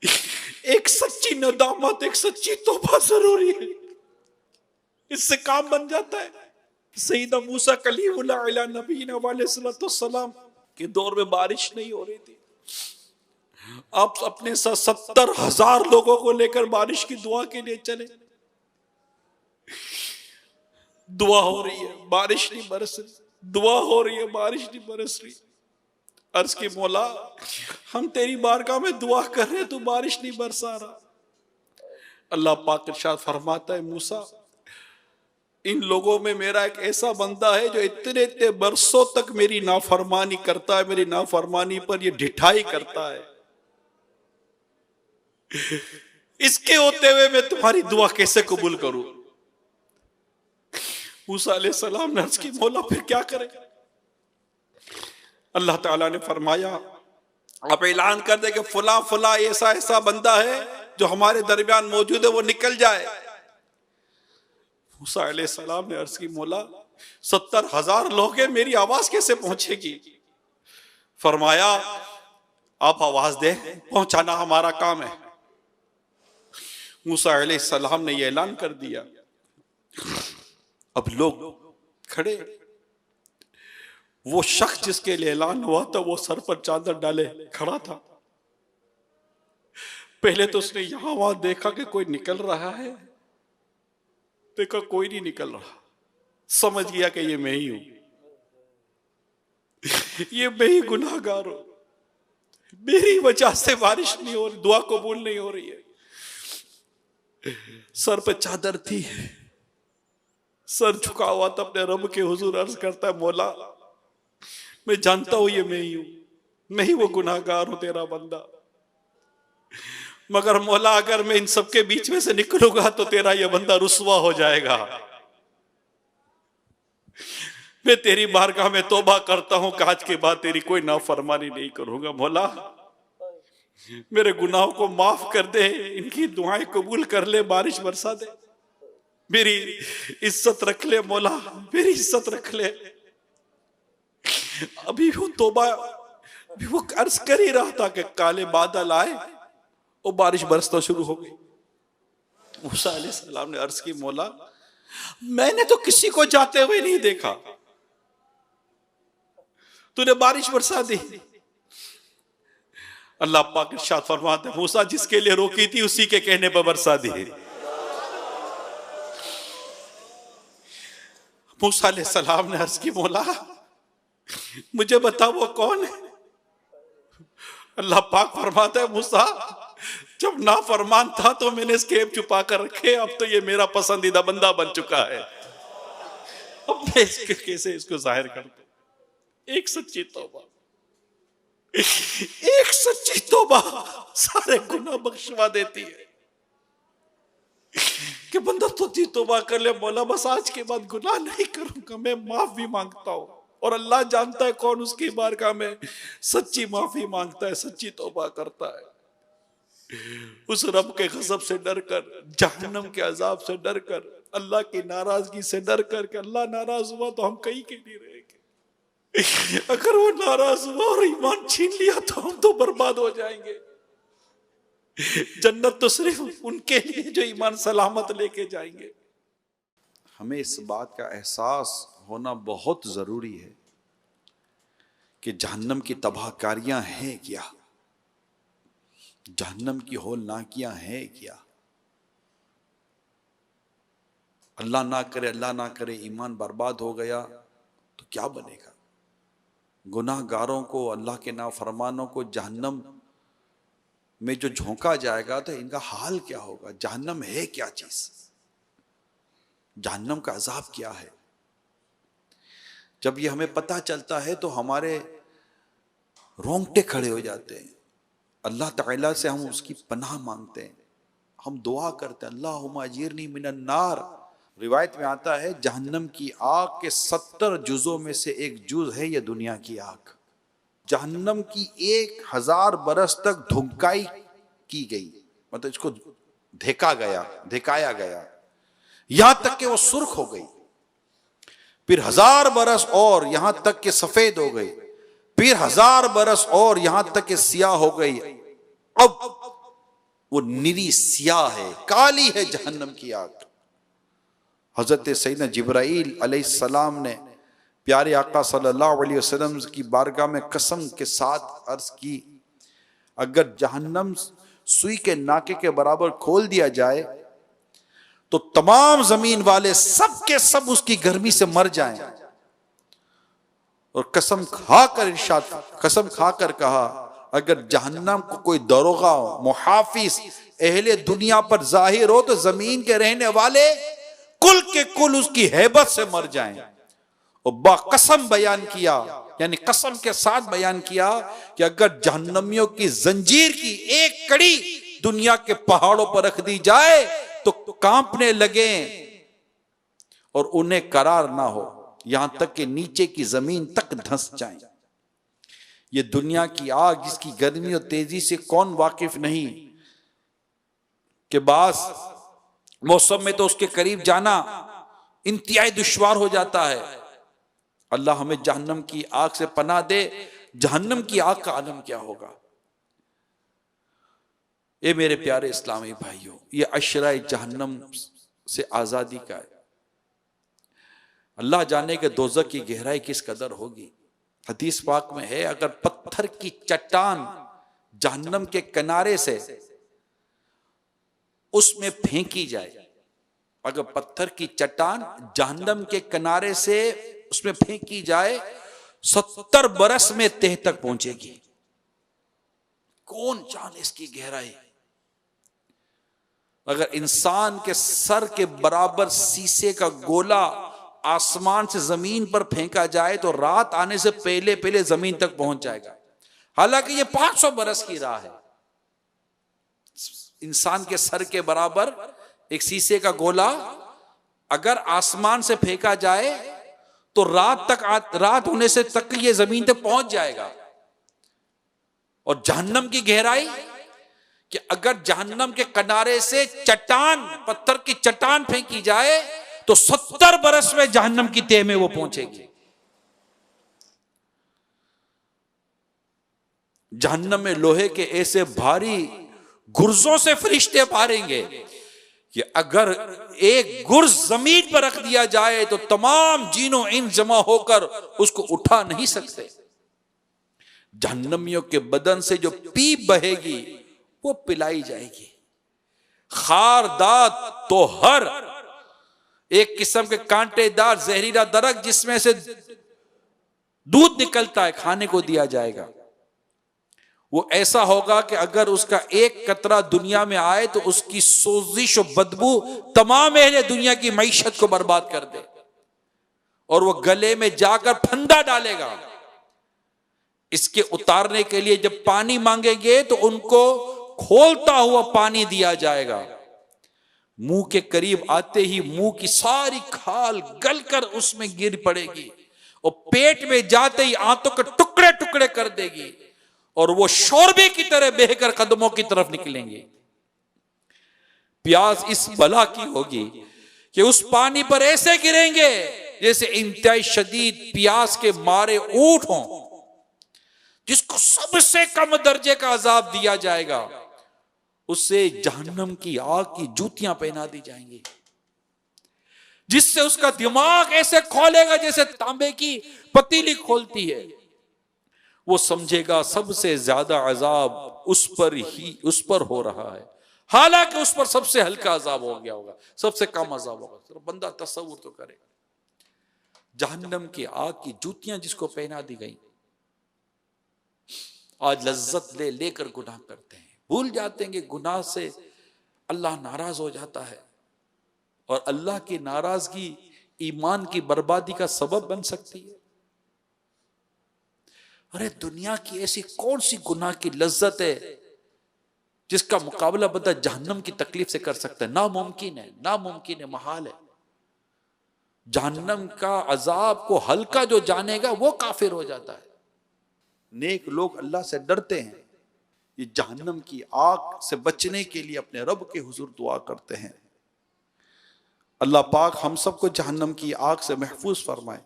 एक सच्ची नदामत, एक सच्ची तौबा जरूरी है, इससे काम बन जाता है। सईदा मूसा कलीमुल्लाह अला नबीना वालेसलाम के दौर में बारिश नहीं हो रही थी, आप अपने साथ 70,000 लोगों को लेकर बारिश की दुआ के लिए चले। दुआ हो रही है, बारिश नहीं बरस रही, दुआ हो रही है, बारिश नहीं बरस रही। अर्ज की मौला, हम तेरी बारगाह में दुआ कर रहे हैं, तू बारिश नहीं बरसा रहा। अल्लाह पाक इरशाद फरमाता है, मूसा इन लोगों में मेरा एक ऐसा बंदा है जो इतने इतने बरसों तक मेरी नाफरमानी करता है, मेरी नाफरमानी पर ये ढिठाई करता है, इसके होते हुए मैं तुम्हारी दुआ कैसे कबूल करूं। मूसा अलैहिस्सलाम ने अर्ज की, मौला फिर क्या करें। अल्लाह ताला ने फरमाया, आप ऐलान कर दे कि फला फला ऐसा ऐसा बंदा है जो हमारे दरमियान मौजूद है, वो निकल जाए। मूसा अलैहिस्सलाम ने अर्ज की, मौला 70,000 लोग हैं, मेरी आवाज कैसे पहुंचेगी। फरमाया, आप आवाज दे, पहुंचाना हमारा काम है। मूसा अलैहिस्सलाम ने यह ऐलान कर दिया। अब लोग खड़े, वो शख्स जिसके लिए ऐलान हुआ था वो सर पर चादर डाले खड़ा था। पहले तो उसने यहां वहां देखा कि कोई निकल रहा है, देखा कोई नहीं निकल रहा, समझ गया कि ये मैं ही हूं, ये मैं ही गुनाहगार हूं, मेरी वजह से बारिश नहीं हो रही, दुआ कबूल नहीं हो रही है। सर पे चादर थी, सर झुका हुआ था अपने रब के हुजूर, अर्ज करता है, मौला मैं जानता हूं ये मैं ही हूं, मैं ही वो गुनाहगार हूं, तेरा बंदा, मगर मौला अगर मैं इन सबके बीच में से निकलूंगा तो तेरा ये बंदा रुसवा हो जाएगा। मैं तेरी बारगाह में तौबा करता हूं कि आज के बाद तेरी कोई नाफरमानी नहीं करूंगा। मौला मेरे गुनाहों को माफ कर दे, इनकी दुआएं कबूल कर ले, बारिश बरसा दे, मेरी इज्जत रख ले मौला, मेरी इज्जत रख ले। अभी वो तौबा, अभी वो अर्ज कर ही रहा था कि काले बादल आए और बारिश बरसना शुरू हो गई। मूसा अलैहिस्सलाम ने अर्ज की, मौला मैंने तो किसी को जाते हुए नहीं देखा, तूने बारिश बरसा दी। अल्लाह पाक इरशाद फरमाते हैं, मूसा जिसके लिए रोकी थी उसी के कहने पर बरसा दी। मूसा अलैहिस्सलाम ने अर्ज की, मौला मुझे बता वो कौन है। अल्लाह पाक फरमाता है, मूसा जब नाफरमान था तो मैंने इसके ऐब छुपा कर रखे, अब तो ये मेरा पसंदीदा बंदा बन चुका है, अब मैं इसके कैसे इसको जाहिर कर दूं। एक सच्ची तौबा, एक सच्ची तौबा सारे गुनाह बख्शवा देती है कि बंदा तो जी तौबा कर ले, मौला बस आज के बाद गुनाह नहीं करूंगा, मैं माफ भी मांगता हूं। और अल्लाह जानता है कौन उसकी बारगाह में सच्ची माफी मांगता है, सच्ची तौबा करता है। उस रब के गज़ब से डर कर, जहन्नम के अजाब से डर कर, अल्लाह की नाराजगी से डर कर कि अल्लाह नाराज हुआ तो हम कहीं के नहीं रहेंगे, अगर वो नाराज हुआ और ईमान छीन लिया तो हम तो बर्बाद हो जाएंगे। जन्नत तो सिर्फ उनके लिए जो ईमान सलामत लेके जाएंगे। हमें इस बात का एहसास होना बहुत जरूरी है कि जहन्नम की तबाहकारियां हैं क्या, जहन्नम की होलनाकियां हैं क्या। अल्लाह ना करे, अल्लाह ना करे ईमान बर्बाद हो गया तो क्या बनेगा। गुनाहगारों को, अल्लाह के नाफरमानों को जहन्नम में जो झोंका जाएगा तो इनका हाल क्या होगा। जहन्नम है क्या चीज, जहन्नम का अजाब क्या है। जब ये हमें पता चलता है तो हमारे रोंगटे खड़े हो जाते हैं। अल्लाह ताला से हम उसकी पनाह मांगते हैं, हम दुआ करते हैं, अल्लाहुम्मा अजीरनी मिनन नार। रिवायत में आता है जहन्नम की आग के 70 जुज़ों में से एक जुज़ है ये दुनिया की आग। जहन्नम की 1000 बरस तक धुंकाई की गई, मतलब इसको धिकाया गया, यहां तक कि वो सुर्ख हो गई, फिर 1000 बरस और यहां तक कि सफेद हो गई, फिर 1000 बरस और यहां तक कि सियाह हो गई। अब वो निरी स्याह है, काली है जहन्नम की आग। हजरत सैयदना जिब्राईल अलैहिस्सलाम ने प्यारे आका सल्लल्लाहु अलैहि वसल्लम की बारगाह में कसम के साथ अर्ज की, अगर जहन्नम सुई के नाके के बराबर खोल दिया जाए तो तमाम जमीन वाले सब के सब उसकी गर्मी से मर जाएं। और कसम खाकर कहा, अगर जहन्नम को कोई दरोगा मुहाफिज अहले दुनिया पर जाहिर हो तो जमीन के रहने वाले कुल के कुल उसकी हैबत से मर जाएं। और बाकसम बयान किया, यानी कसम के साथ बयान किया कि अगर जहन्नमियों की जंजीर की एक कड़ी दुनिया के पहाड़ों पर रख दी जाए तो कांपने लगे और उन्हें करार ना हो, यहां तक कि नीचे की जमीन तक धंस जाए। ये दुनिया की आग जिसकी गर्मी और तेजी से कौन वाकिफ नहीं, कि बास मौसम में तो उसके करीब जाना इंतहाई दुश्वार हो जाता है। अल्लाह हमें जहन्नम की आग से पनाह दे। जहन्नम की आग का आलम क्या होगा। ये मेरे प्यारे इस्लामी भाइयों, ये अशराए जहन्नम से आजादी का है। अल्लाह जाने के दोज़ख की गहराई किस कदर होगी। हदीस पाक में है, अगर पत्थर की चट्टान जहन्नम के किनारे से उसमें फेंकी जाए, अगर पत्थर की चट्टान जहन्नम के किनारे से उसमें फेंकी जाए 70 बरस में तह तक पहुंचेगी। कौन जाने इसकी गहराई। अगर इंसान के सर के बराबर शीशे का गोला आसमान से जमीन पर फेंका जाए तो रात आने से पहले पहले जमीन तक पहुंच जाएगा। हालांकि ये 500 बरस की राह है। इंसान के सर के बराबर एक शीशे का गोला अगर आसमान से फेंका जाए तो रात होने से तक ये जमीन तक पहुंच जाएगा। और जहन्नम की गहराई कि अगर जहन्नम के किनारे से चट्टान, पत्थर की चट्टान फेंकी जाए तो 70 बरस में जहन्नम की तह में वो पहुंचेगी। जहन्नम में लोहे के ऐसे भारी गुर्जों से फरिश्ते मारेंगे कि अगर एक गुर्ज जमीन पर रख दिया जाए तो तमाम जीनो इन जमा होकर उसको उठा नहीं सकते। जहन्नमियों के बदन से जो पीप बहेगी वो पिलाई जाएगी। खारदाद तो हर एक किस्म के कांटेदार जहरीला दरख्त जिसमें से दूध निकलता है, खाने को दिया जाएगा। वो ऐसा होगा कि अगर उसका एक कतरा दुनिया में आए तो उसकी सोजिश और बदबू तमाम अहले दुनिया की मईशत को बर्बाद कर दे और वो गले में जाकर फंदा डालेगा। इसके उतारने के लिए जब पानी मांगेंगे तो उनको खोलता हुआ पानी दिया जाएगा। मुंह के करीब आते ही मुंह की सारी खाल गलकर उसमें गिर पड़ेगी और पेट में जाते ही आंतों के टुकड़े टुकड़े कर देगी और वो शोरबे की तरह बहकर कदमों की तरफ निकलेंगे। प्यास इस बला की होगी कि उस पानी पर ऐसे गिरेंगे जैसे इंतहाई शदीद प्यास के मारे ऊंट हों, जिसको सबसे कम दर्जे का अजाब दिया जाएगा। उससे जहन्नम की आग की जूतियां पहना दी जाएंगी, जिससे उसका दिमाग ऐसे खोलेगा जैसे तांबे की पतीली खोलती है। वो समझेगा सबसे ज्यादा अजाब उस पर हो रहा है, हालांकि उस पर सबसे हल्का अजाब हो गया होगा, सबसे कम अजाब होगा। तो बंदा तसव्वुर तो करे। जहन्नम की आग की जूतियां जिसको पहना दी गई, आज लज्जत ले लेकर गुनाह करते हैं, भूल जाते हैं कि गुनाह से अल्लाह नाराज हो जाता है और अल्लाह की नाराजगी ईमान की बर्बादी का सबब बन सकती है। अरे दुनिया की ऐसी कौन सी गुनाह की लज्जत है जिसका मुकाबला बंदा जहन्नम की तकलीफ से कर सकता है? नामुमकिन है, नामुमकिन है, महाल है। जहन्नम का अजाब को हल्का जो जानेगा वो काफिर हो जाता है। नेक लोग अल्लाह से डरते हैं, ये जहन्नम की आग से बचने के लिए अपने रब के हुजूर दुआ करते हैं। अल्लाह पाक हम सबको जहन्नम की आग से महफूज फरमाए।